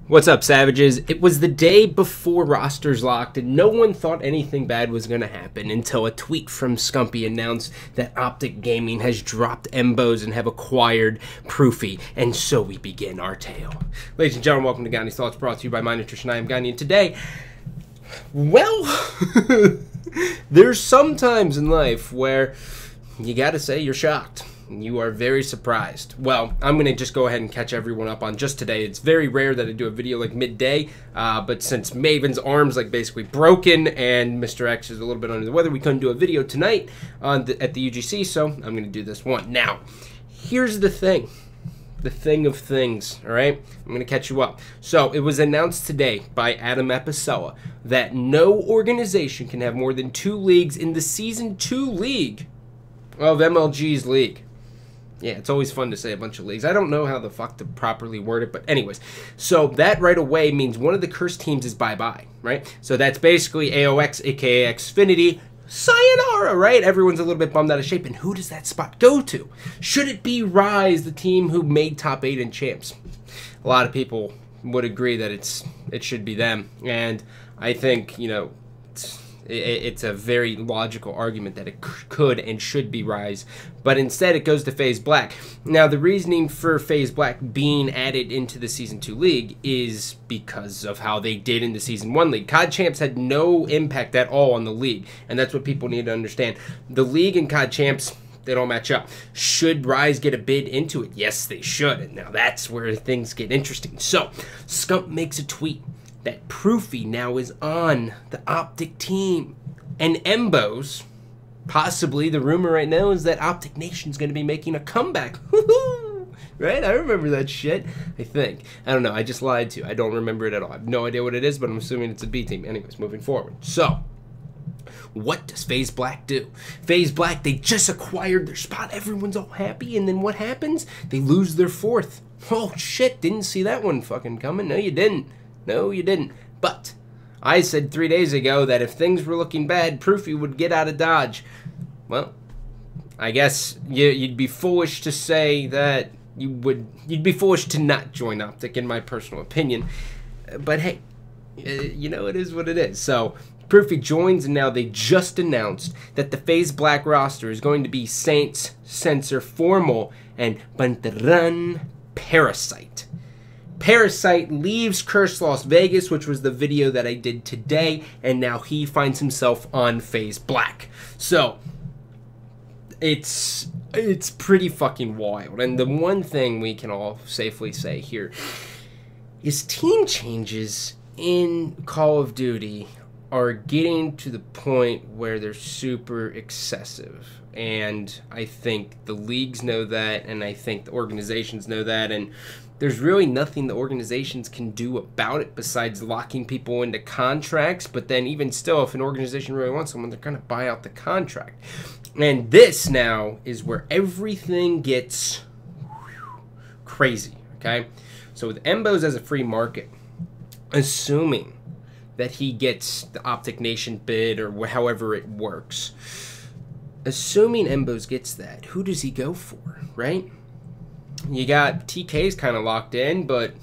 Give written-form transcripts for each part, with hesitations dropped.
What's up, Savages? It was the day before rosters locked, and no one thought anything bad was going to happen until a tweet from Scumpy announced that Optic Gaming has dropped Embos and have acquired Proofy, and so we begin our tale. Ladies and gentlemen, welcome to Gany's Thoughts, brought to you by My Nutrition. I am Gany, and today, well, there's some times in life where you gotta say you're shocked. You are very surprised. Well, I'm going to just go ahead and catch everyone up on just today. It's very rare that I do a video like midday, but since Maven's arm's like basically broken and Mr. X is a little bit under the weather, we couldn't do a video tonight at the UGC, so I'm going to do this one. Now, here's the thing. The thing of things, all right? I'm going to catch you up. So, it was announced today by Adam Apicella that no organization can have more than 2 leagues in the Season 2 league of MLG's league. Yeah, it's always fun to say a bunch of leagues. I don't know how the fuck to properly word it, but anyways. So that right away means one of the cursed teams is bye-bye, right? So that's basically AOX, aka Xfinity. Sayonara, right? Everyone's a little bit bummed out of shape. And who does that spot go to? Should it be Rise, the team who made top 8 in champs? A lot of people would agree that it should be them. And I think, you know, it's a very logical argument that it could and should be Rise, but instead it goes to FaZe Black. Now, the reasoning for FaZe Black being added into the Season 2 League is because of how they did in the Season 1 League. COD Champs had no impact at all on the league, and that's what people need to understand. The league and COD Champs, they don't match up. Should Rise get a bid into it? Yes, they should, and now that's where things get interesting. So, Scump makes a tweet that Proofy now is on the Optic team. And Embos, possibly the rumor right now is that Optic Nation's going to be making a comeback. Woohoo! Right? I remember that shit. I think. I don't know. I just lied to you. I don't remember it at all. I have no idea what it is, but I'm assuming it's a B team. Anyways, moving forward. So, what does FaZe Black do? FaZe Black, they just acquired their spot. Everyone's all happy. And then what happens? They lose their 4th. Oh, shit. Didn't see that one fucking coming. No, you didn't. No, you didn't. But I said 3 days ago that if things were looking bad, Proofy would get out of Dodge. Well, I guess you'd be foolish to say that you'd be foolish to not join Optic, in my personal opinion. But hey, you know, it is what it is. So Proofy joins, and now they just announced that the FaZe Black roster is going to be Saints, Censor, Formal, and Bantaran Parasite. Parasite leaves Cursed Las Vegas, which was the video that I did today, and now he finds himself on FaZe Black. So, it's pretty fucking wild. And the one thing we can all safely say here is team changes in Call of Duty are getting to the point where they're super excessive. And I think the leagues know that, and I think the organizations know that, and there's really nothing the organizations can do about it besides locking people into contracts. But then even still, if an organization really wants someone, they're going to buy out the contract. And this now is where everything gets crazy, okay? So with Embos as a free market, assuming that he gets the Optic Nation bid or however it works, assuming Embos gets that, who does he go for, right? You got TK's kind of locked in, but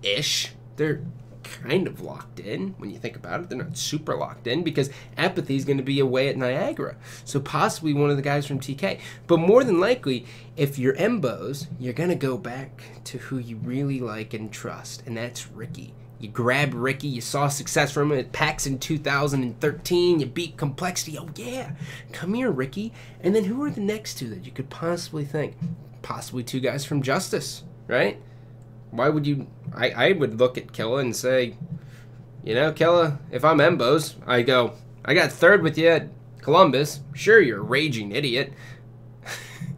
ish. They're kind of locked in when you think about it. They're not super locked in because Apathy is going to be away at Niagara. So possibly one of the guys from TK. But more than likely, if you're Embos, you're going to go back to who you really like and trust, and that's Ricky. You grab Ricky, you saw success from him at PAX in 2013, you beat Complexity. Oh yeah, come here, Ricky. And then who are the next 2 that you could possibly think? Possibly 2 guys from Justice, right? Why would you... I would look at Killa and say, you know, Killa, if I'm Embos, I go, I got 3rd with you at Columbus. Sure, you're a raging idiot.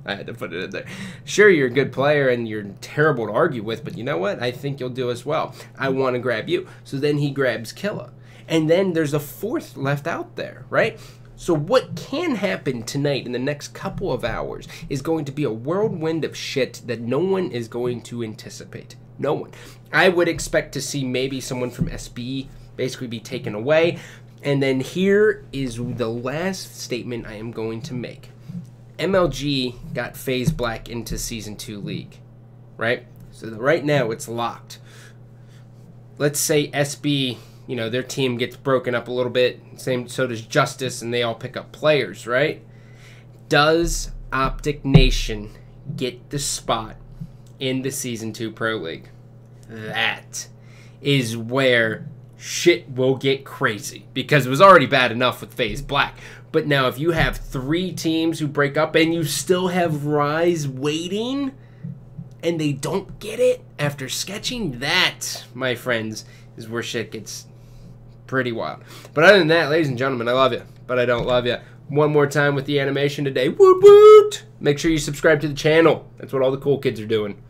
I had to put it in there. Sure, you're a good player and you're terrible to argue with, but you know what? I think you'll do as well. I want to grab you. So then he grabs Killa. And then there's a 4th left out there, right? So what can happen tonight in the next couple of hours is going to be a whirlwind of shit that no one is going to anticipate. No one. I would expect to see maybe someone from SB basically be taken away. And then here is the last statement I am going to make. MLG got FaZe Black into Season 2 League, right? So right now it's locked. let's say SB, you know, their team gets broken up a little bit. So does Justice, and they all pick up players, right? Does Optic Nation get the spot in the Season 2 Pro League? That is where shit will get crazy, because it was already bad enough with FaZe Black. But now if you have 3 teams who break up and you still have Rise waiting and they don't get it after sketching, that, my friends, is where shit gets pretty wild. But other than that, ladies and gentlemen, I love you, but I don't love you. One more time with the animation today. Woot woot! Make sure you subscribe to the channel. That's what all the cool kids are doing.